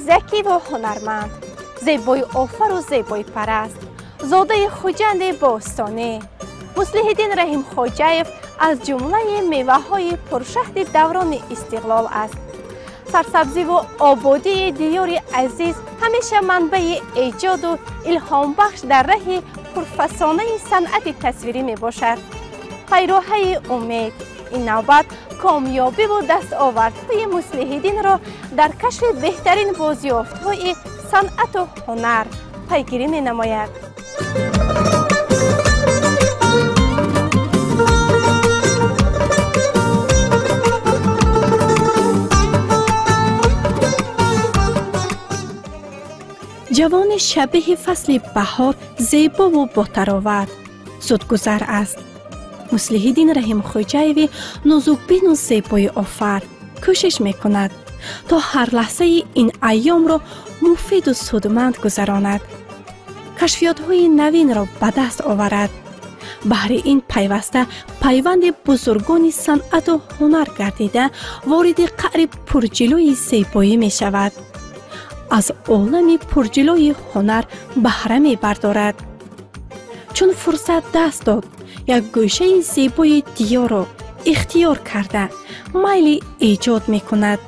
زکی و هنرمند، زیبای آفر و زیبای پرست، زاده خوجند باستانی، مصلح الدین رحیم خوجایف از جمله میوه های پرشهد دوران استقلال است. سرسبزی و آبادی دیار عزیز همیشه منبع ایجاد و الهام بخش در راه پرفسانه صنعت تصویری می باشد. پیروهای امید، این نوبت کامیابی و دستاوردهای مصلح الدین را در کشف بهترین بازیافت‌های صنعت و هنر پیگیری می نماید. جوان شبیه فصل بهار، زیبا و با تراوت، زودگذر است. مصلح الدین رحیم خوجایف نازکبین و زیبای آفر کوشش میکند تا هر لحظه این ایام را مفید و سودمند گذراند، کشفیات‌های نوین را به دست آورد. بهر این پیوسته پیوند بزرگان صنعت و هنر گردیده وارد قعر پرجلوی زیبایی می شود. از عالم پرجلوی هنر بهره می بردارد. چون فرصت دست داد، یک گوشه زیبای دیار را اختیار کرده میل ایجاد می کند.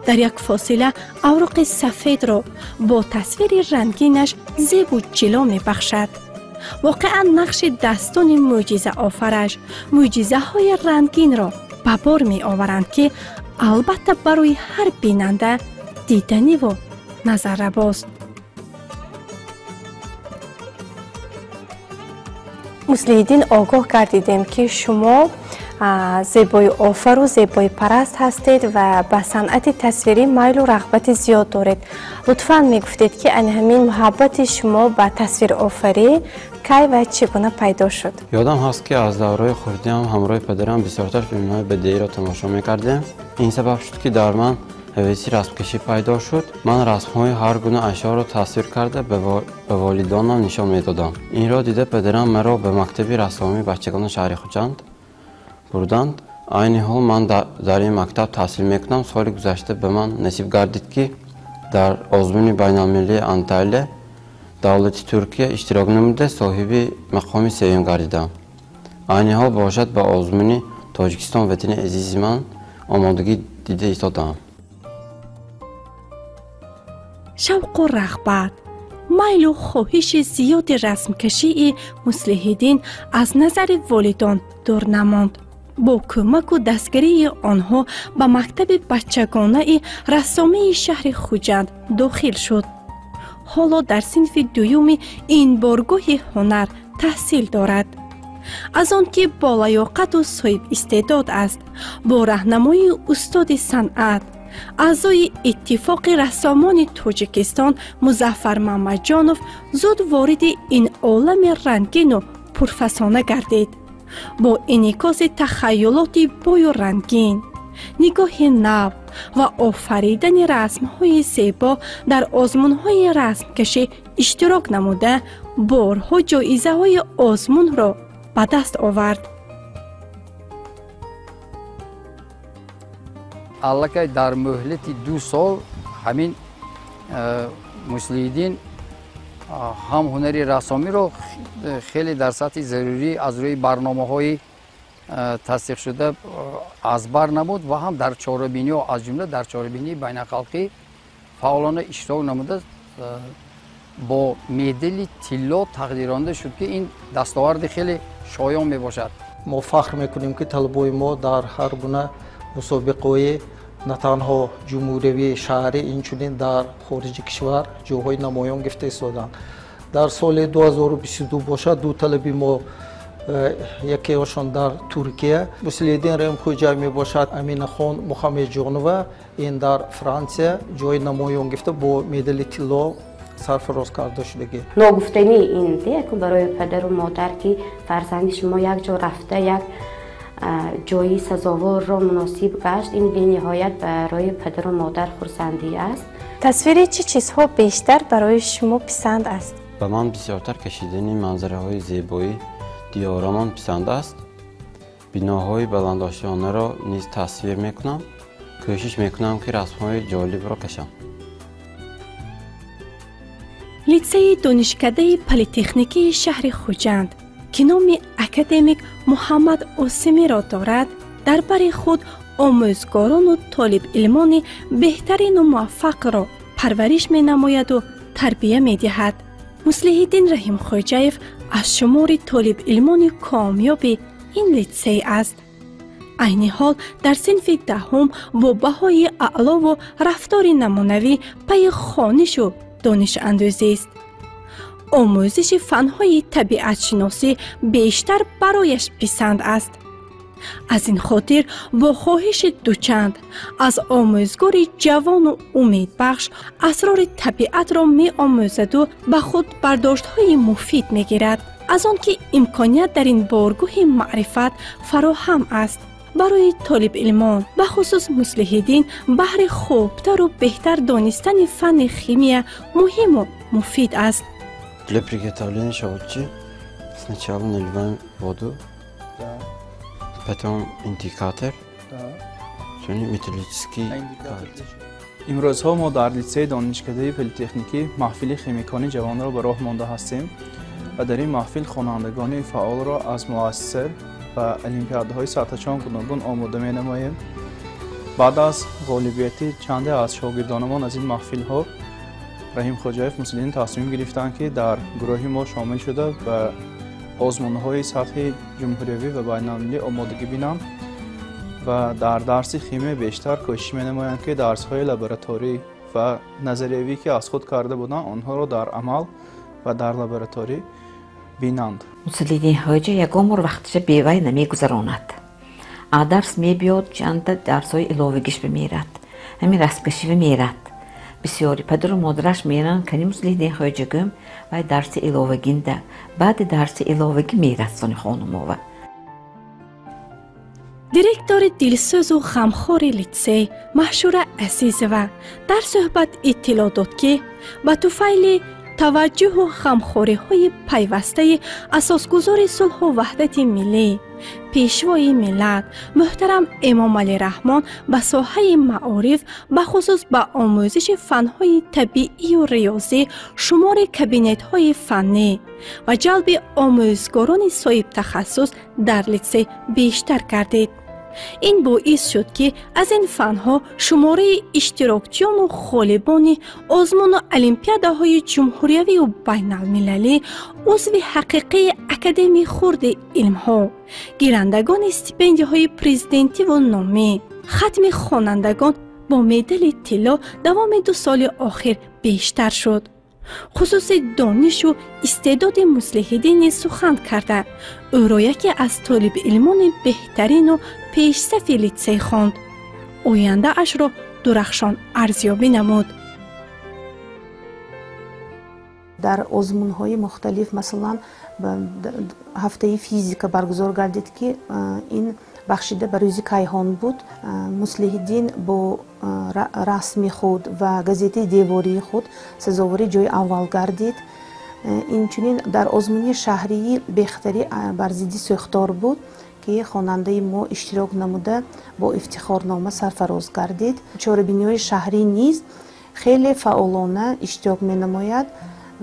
در یک فاصله اوراق سفید را با تصویر رنگینش زیب و جلو می بخشد. واقعا نقش دستان معجزه آفرش معجزه های رنگین را به بار می آورند که البته برای هر بیننده دیدنی و نظررباست. مصلح الدین آگاه گردیدیم که شما زیبای آفر و زیبای پرست هستید و به صنعت تصویری میل و رغبت زیاد دارید. لطفاً میگفتید که همین محبت شما به تصویر آفری کی و چگونه پیدا شد؟ یادم هست که از دوره خردیم همراه پدرم بسیارتر فیلم‌های بدیعی را تماشا می‌کردیم. این سبب شد که در من هویسی رسمکشی پیدا شد. من رسم‌های هر گونه اشیا را تصویر کرده به والدانم نشان می‌دادم. این را دیده پدرم مرا به مکتب رسامی بچگان شهر خوجند بردند. عین حال من در این مکتب تحصیل میکنم. سال گذشته به من نصیب گردید که در آزمون بین‌المللی انتالیا دولت ترکیه اشتراک نموده صاحب مقام سوم گردیدم. عین حال باشد به آزمون تاجیکستان وطن عزیز من آمادگی دیده ایستادم. شوق و رغبت، میل و خواهش زیاد رسمکشی مصلح الدین از نظر والدان دور نماند. با کمک و دستگیری آنها به مکتب بچگانه رسامی شهر خوجند داخل شد. حالا در صنف دوم این بارگاه هنر تحصیل دارد. از آن که با لیاقت و صاحب استعداد است، با راهنمایی استاد صنعت، اعضای اتفاق رسامان تاجیکستان مظفر محمدجانوف زود وارد این عالم رنگین و پرفسانه گردید. با انعکاس تخیلات بوی و رنگین، نگاه نو و آفریدن رسم‌های زیبا در آزمون‌های رسمکشی اشتراک نموده بارها جایزه‌های آزمون را به دست آورد. البته در مهلت 2 سال همین مصلح الدین هم هنری رسامی رو خیلی در سطح ضروری از روی برنامه‌های تصدیق شده از بر نمود و هم در چهاره‌بینی و از جمله در چهاره‌بینی بین‌الخلقی فعالانه اشتراک نموده. با مدال طلا تقدیرانده شد که این دستاورد خیلی شایان می باشد. ما فخر میکنیم که طلبای ما در هر گونه مسابقه نه تنها جمهوری شهری اینچنین در خارج کشور جاهای نمایان گرفته ایستادند. در سال 2022 باشد 2 طالب ما یکی هاشون در ترکیه مصلح الدین رحیم خوجایف می باشد، امین خان محمدجانوف این در فرانسه جای نمایان گرفته با مدال طلا سرفراز کرده شدگی. ناگفتنی این دیگه که برای پدر و مادر که فرزند شما یک جا رفته یک جایی سزاوار را مناسب گشت، این به نهایت برای پدر و مادر خرسندی است. تصویر چه چیزها بیشتر برای شما پسند است؟ به من بسیارتر کشیدن منظره های زیبایی دیارمان پسند است. بناهای بلندآشیانه را نیز تصویر میکنم. کوشش میکنم که رسم های جالب را کشم. لیتسه دانشکده پلیتکنیکی شهر خوجند که نام اکادمیک محمد اوسیمی را دارد، در بر خود آموزگاران و طالب علمان بهترین و موفق را پرورش می نماید و تربیه می دهد. مصلح الدین رحیم خوجایف از شمار طالب علمان کامیاب این لیتسه است. عین حال در صنف دهم با بهای اعلا و رفتار نمونوی پی خوانش و دانش اندوزی است. آموزش فنهای طبیعت شناسی بیشتر برایش پسند است. از این خاطر با خواهش دوچند از آموزگار جوان و امید بخش اسرار طبیعت را می آموزد و به خود برداشت های مفید می گیرد. از آن که امکانیت در این بارگاه معرفت فراهم است. برای طالب علمان به خصوص مصلح الدین بهر خوبتر و بهتر دانستن فن شیمی مهم و مفید است. Для приготовления шаурчи сначала наливаем воду, потом индикатор, металлический калец. امروزها ما در لیسه دانشکده پلیتکنیکی محفل خیمیکانی جوان را به راه مانده هستیم و در این محفل خوانندگان فعال را از مؤثر و المپیادهای سرتاچان گوناگون آماده می نماییم. بعد از غالبیت چند از شاگردانمان از این محفل ها رحیم خوجایف مصلح الدین تصمیم گرفتند که در گروه ما شامل شده و آزمون‌های سطح جمهوری و بین‌المللی آمادگی بینند و در درس شیمی بیشتر کوشش می‌نمایند که درس‌های لابراتوری و نظریه‌ای که از خود کرده بودند آنها را در عمل و در لابراتوری بینند. مصلح الدین خوجا یک عمر وقتش بیوی نمی‌گذراند. درس می‌بیاد چند درس‌های علاوه‌گیش بمیرد. همین رسمکشی بمیرد. بسیاری پدر و مادرش میرن که مصلح الدین خوجا گم و درس علاوه‌گینده بعد درس علاوه‌گی میرسونه خانم‌ها. دیرکتور دلسوز و غمخوار لیتسه محشور عزیزوه در صحبت اطلاع داد که به طفیل توجه و غمخواری های پیوسته اساسگذار صلح و وحدت ملی پیشوای ملت محترم امام علی رحمان به ساحه معارف به خصوص به آموزش فنهای طبیعی و ریاضی شمار کابینت های فنی و جلب آموزگاران صاحب تخصص در لیتسه بیشتر گردید. این باعث شد که از این فنها شماره اشتراکچیان و غالبان آزمون و المپیاده های جمهوری و بین المللی عضو حقیقی اکادمی خرد علم ها، گیرندگان استیپندی های پرزیدنتی و نامی، ختم خوانندگان با مدال طلا دوام 2 سال آخر بیشتر شد. خصوص دانش و استعداد مصلح الدین سخن کرده او را یکی از طالب علمان بهترین و پیشصف لیتسه خواند. آینده اش را درخشان ارزیابی نمود. در آزمون‌های مختلف مثلا هفته فیزیک برگزار گردید که این بخشیده به روز کیهان بود. مصلح الدین با رسم خود و گزیده دیواری خود سزاوار جای اول گردید. اینچنین در آزمون شهری بهتری بر ضد سوختار بود که خواننده ما اشتراک نموده با افتخارنامه سرفراز گردید. چهاربینی‌های شهری نیز خیلی فعالانه اشتراک می‌نماید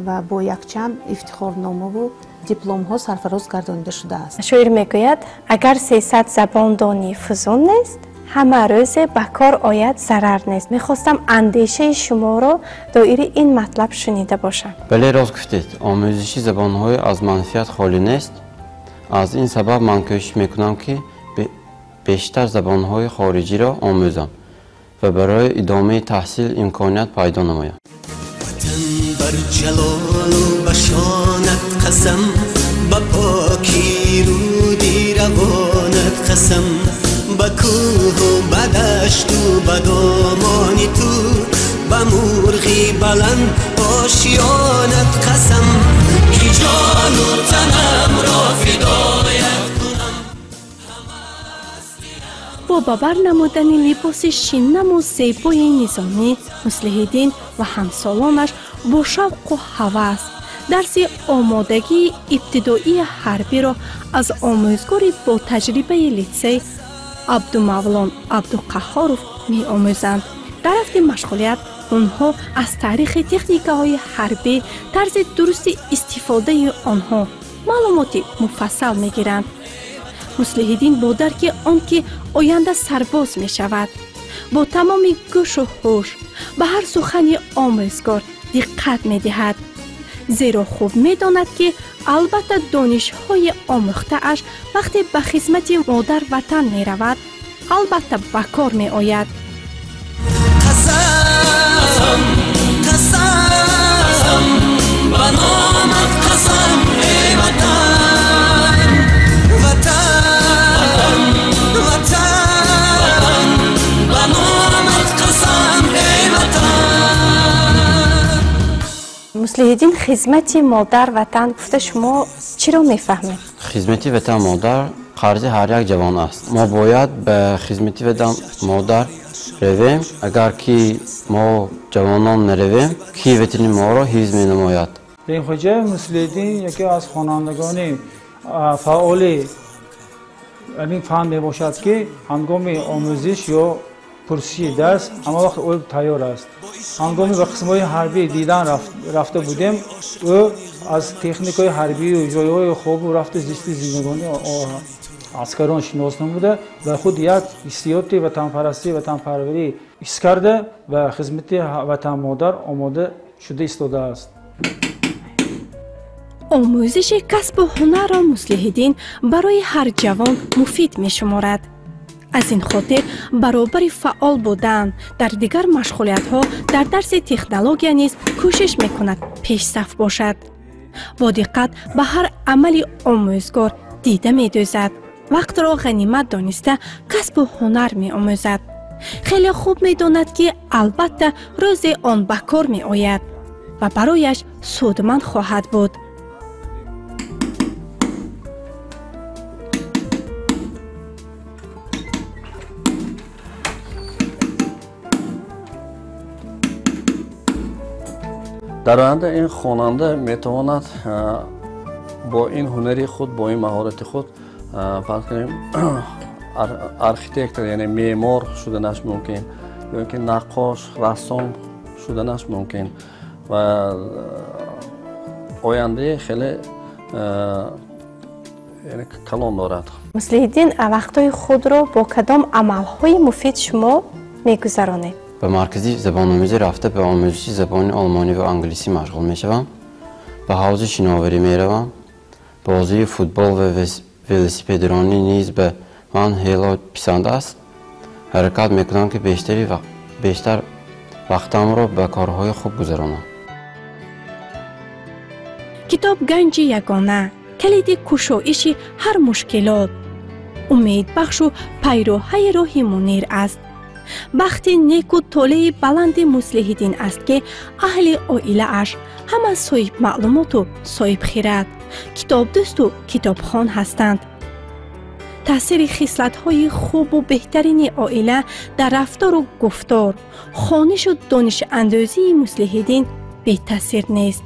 و با یک چند افتخارنامه و دیپلم ها سرفراز گردانده شده است. شاعر میگوید اگر 300 زبان دانی فزون نیست، همه روز به کار آید ضرر نیست. میخواستم اندیشه شما را دایر این مطلب شنیده باشم. بله راست گفتید. آموزش زبان‌های از منفیت خالی نیست. از این سبب من کوشش میکنم که بیشتر زبان‌های خارجی را آموزم و برای ادامه تحصیل امکانیت پیدا نمایم. بر جلال و بشانت قسم، با پاکی رودی روانت قسم، با کوه و با دشت و با دامانی تو، با مرغی بلند آشیانت قسم، که جان و تنم را فدایت کنم. با باور نمودن لباس شینم و زیبای نظامی، مصلح الدین و همسالانش با شوق و هوس درس آمادگی ابتدایی حربی را از آموزگار با تجربه لیتسه عبدالمولان عبدالقهاروف می آموزند. در هفته مشغولیت اونها از طریق تکنیک‌های حربی طرز درست استفاده آنها معلومات مفصل میگیرند. مصلح الدین با درک آنکه آینده سرباز می شود با تمام گوش و هوش به هر سخن آموزگار دقت می دهد، زیرا خوب می داند که البته دانش‌های آموخته اش وقتی به خدمت مادر وطن می رود البته به کار می آید. قسم قسم بنامت قسم ای وطن وطن وطن بنامت قسم ای وطن. مصلح الدین خدمت مادر وطن گفته شما چرا میفهمید؟ خدمت وطن مادر قرض هر یک جوان است. ما باید به خدمت وطن مادر رویم. اگر که ما جوانان نرویم کی وطن ما را حفظ می نماید. رحیم خوجه مصلح الدین یکی از خوانندگان فعال این فن می باشد که هنگام آموزش یا پرسش درس همه وقت او تیار است. هنگامی به قسم‌های حربی دیدن رفته بودیم او از تکنیک‌های حربی و جای‌های خوب و رفت زندگانی عسکران شناس نموده و خود یک حسیات وطن پرستی وطن پروری حس کرده و خدمت وطن مادر آماده شده ایستاده است. آموزش کسب و هنر را مصلح الدین برای هر جوان مفید می شمارد. از این خاطر برابر فعال بودن در دیگر مشغولیت‌ها در درس تکنولوژیا نیز کوشش می کند پیش صف باشد. با دقت به هر عمل آموزگار دیده می دوزد. وقت را غنیمت دانسته کسب و هنر می آموزد. خیلی خوب می داند که البته روز آن به کار می آید و برایش سودمند خواهد بود. در آینده این خواننده میتواند با این هنری خود با این مهارت خود فرض کنیم ارکیتکت یعنی معمار شدنش ممکن یا اینکه نقاش رسام شدنش ممکن و آینده خیلی یعنی کلان دارد. مصلح الدین وقتای خود را با کدام عملهای مفید شما میگذرانید؟ به مرکزی زبان آموزی رفته به آموزش زبان آلمانی و انگلیسی مشغول می شوم. به حوزه شناوری می روم. بازی فوتبال و ولسیپدرانی نیز به من خیلی پسند است. حرکت می کنم که بیشتر وقتم را به کارهای خوب گذرانم. کتاب گنج یگانه کلید گشایش هر مشکلات، امید بخش و پیراهی راه منیر است. بخت نیک و طالع بلند مصلح الدین است که اهل عائله اش همه صاحب معلومات و صاحب خرد، کتاب دوست و کتابخوان هستند. تاثیر خصلت‌های خوب و بهترین عائله در رفتار و گفتار، خوانش و دانش اندازی مصلح الدین بی تاثیر نیست.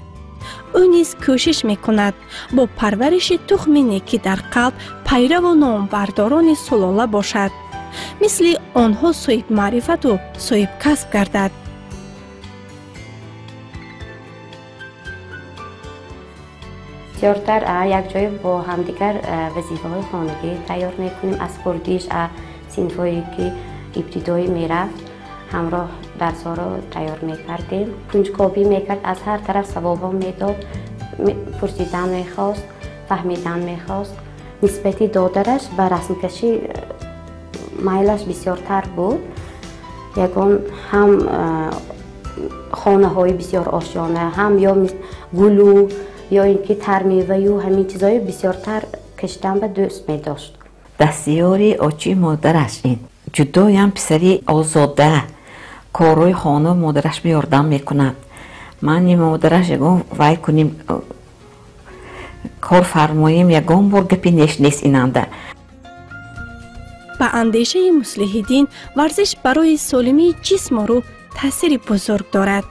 او نیز کوشش میکند با پرورش تخم نیکی در قلب پیرو و نامبرداران سلاله باشد، مثل آنها صاحب معرفت و صاحب کسب گردد. بسیارتر یک جای با همدیگر وظیفه‌های خانگی تیار میکنیم. از خردیش صنف‌هایی که ابتدایی میرفت همراه درس‌ها را تیار میکردیم. کنجکاوی میکرد، از هر طرف سوابا میداد، پرسیدن میخواست، فهمیدن میخواست. نسبتی دادرش به رسم کشی مایلش بسیارتر بود. یکم هم خانه های بسیار آشیانه، هم یا گلو یا اینکه ترمیوه و همین چیزای بسیارتر کشیدن به دوست می داشت. دستیاری آچی مادرش این جدای هم پسری آزاده کارهای خانه مادرش به یاردم میکند. من یه مادرش یکم وای کنیم کار فرماییم یکم بار گپی نیست ایننده. به اندیشه مصلح الدین ورزش برای سالمی جسم رو تاثیر بزرگ دارد.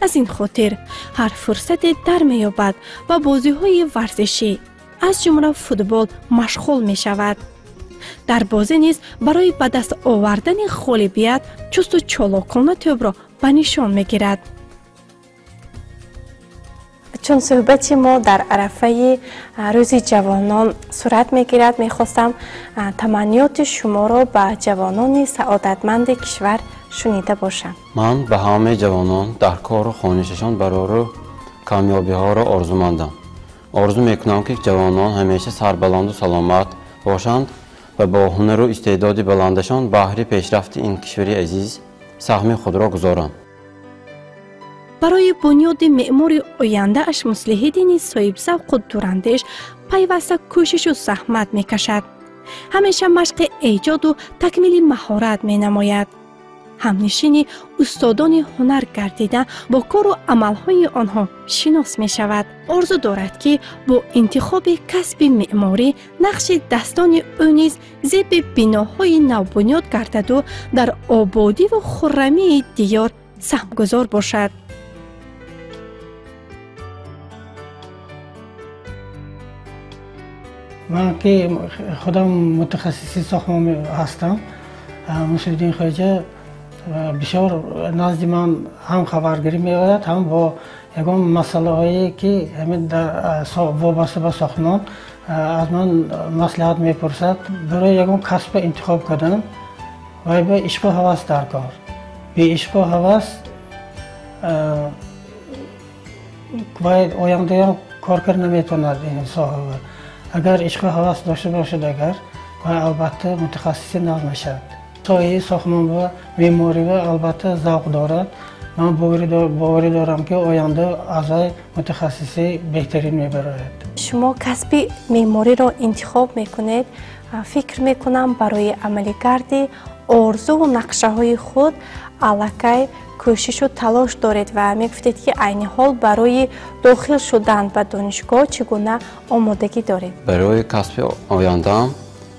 از این خاطر هر فرصت در می‌یابد و بازی‌های ورزشی از جمله فوتبال مشغول می‌شود. در بازی نیز برای به دست آوردن غالبیت چست و چالاکانه توپ را به نشان میگیرد. چون صحبت ما در عرفه روز جوانان صورت میگیرد، میخواستم تمنیات شما را به جوانان سعادتمند کشور شنیده باشم. من به همه جوانان در کار و خوانششان برای کامیابی ها را آرزومندم. آرزو میکنم که جوانان همیشه سربلند و سلامت باشند و با هنر و استعداد بلندشان بهره پیشرفت این کشور عزیز سهم خود را گذارند. برای بنیاد معمار آینده اش مصلح‌الدین صاحب ذوق و دوراندیش پیوسته کوشش و زحمت میکشد. همیشه مشق ایجاد و تکمیل مهارت مینماید. همنشین استادان هنر گردیده با کار و عملهای آنها شناس می شود. آرزو دارد که با انتخاب کسب معماری نقش دستان او نیز زیب بناهای نوبنیاد گردد و در آبادی و خرمی دیار سهمگذار باشد. من که خودم متخصص ساختمان هستم، مصلح‌الدین خواجه بسیار نزد من هم خبرگیری می‌آید، هم با یگان مسئله هایی که همین در وابسته به ساختمان از من مصلحت می‌پرسد. برای یگان کسب انتخاب کردن و به عشق و هوس در کار. به عشق و هوس باید آینده هم کار کرد نمیتواند این ساحه. اگر عشق و هوس داشته باشد اگر و البته متخصص نمیشد. ساحه ساختمان و معماری و البته ذوق دارد. من باوری دارم که آینده از متخصصی بهترین میبراید. شما کسب معماری را انتخاب میکنید، فکر میکنم برای عملی کردی آرزو و نقشه های خود الکی کوشش و تلاش دارید و میگفتید که عین حال برای داخل شدن به دانشگاه چگونه آمادگی دارید؟ برای کسب آینده‌ام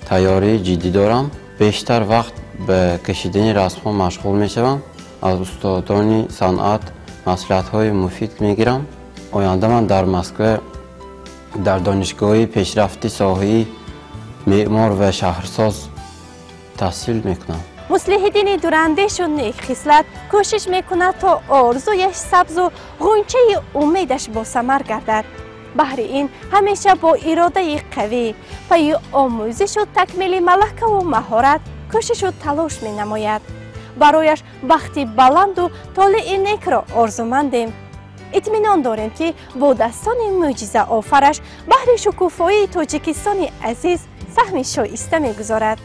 تیاری جدی دارم. بیشتر وقت به کشیدن رسم‌ها مشغول میشوم. از استادان صنعت مصلحت‌های مفید میگیرم. آینده من در مسکو در دانشگاه پیشرفته ساحه معمار و شهرساز تحصیل میکنم. مصلح‌الدین دوراندیش و نیک خصلت کوشش میکند تا آرزویش سبز و غنچه امیدش با ثمر گردد. بهر این همیشه با اراده قوی پای آموزش و تکمیل ملکه و مهارت کوشش و تلاش می نماید. برایش بختی بلند و طالع نیک را آرزومندیم. اطمینان داریم که با دستان معجزه آفرش بهر شکوفایی تاجیکستان عزیز سهم شایسته میگذارد.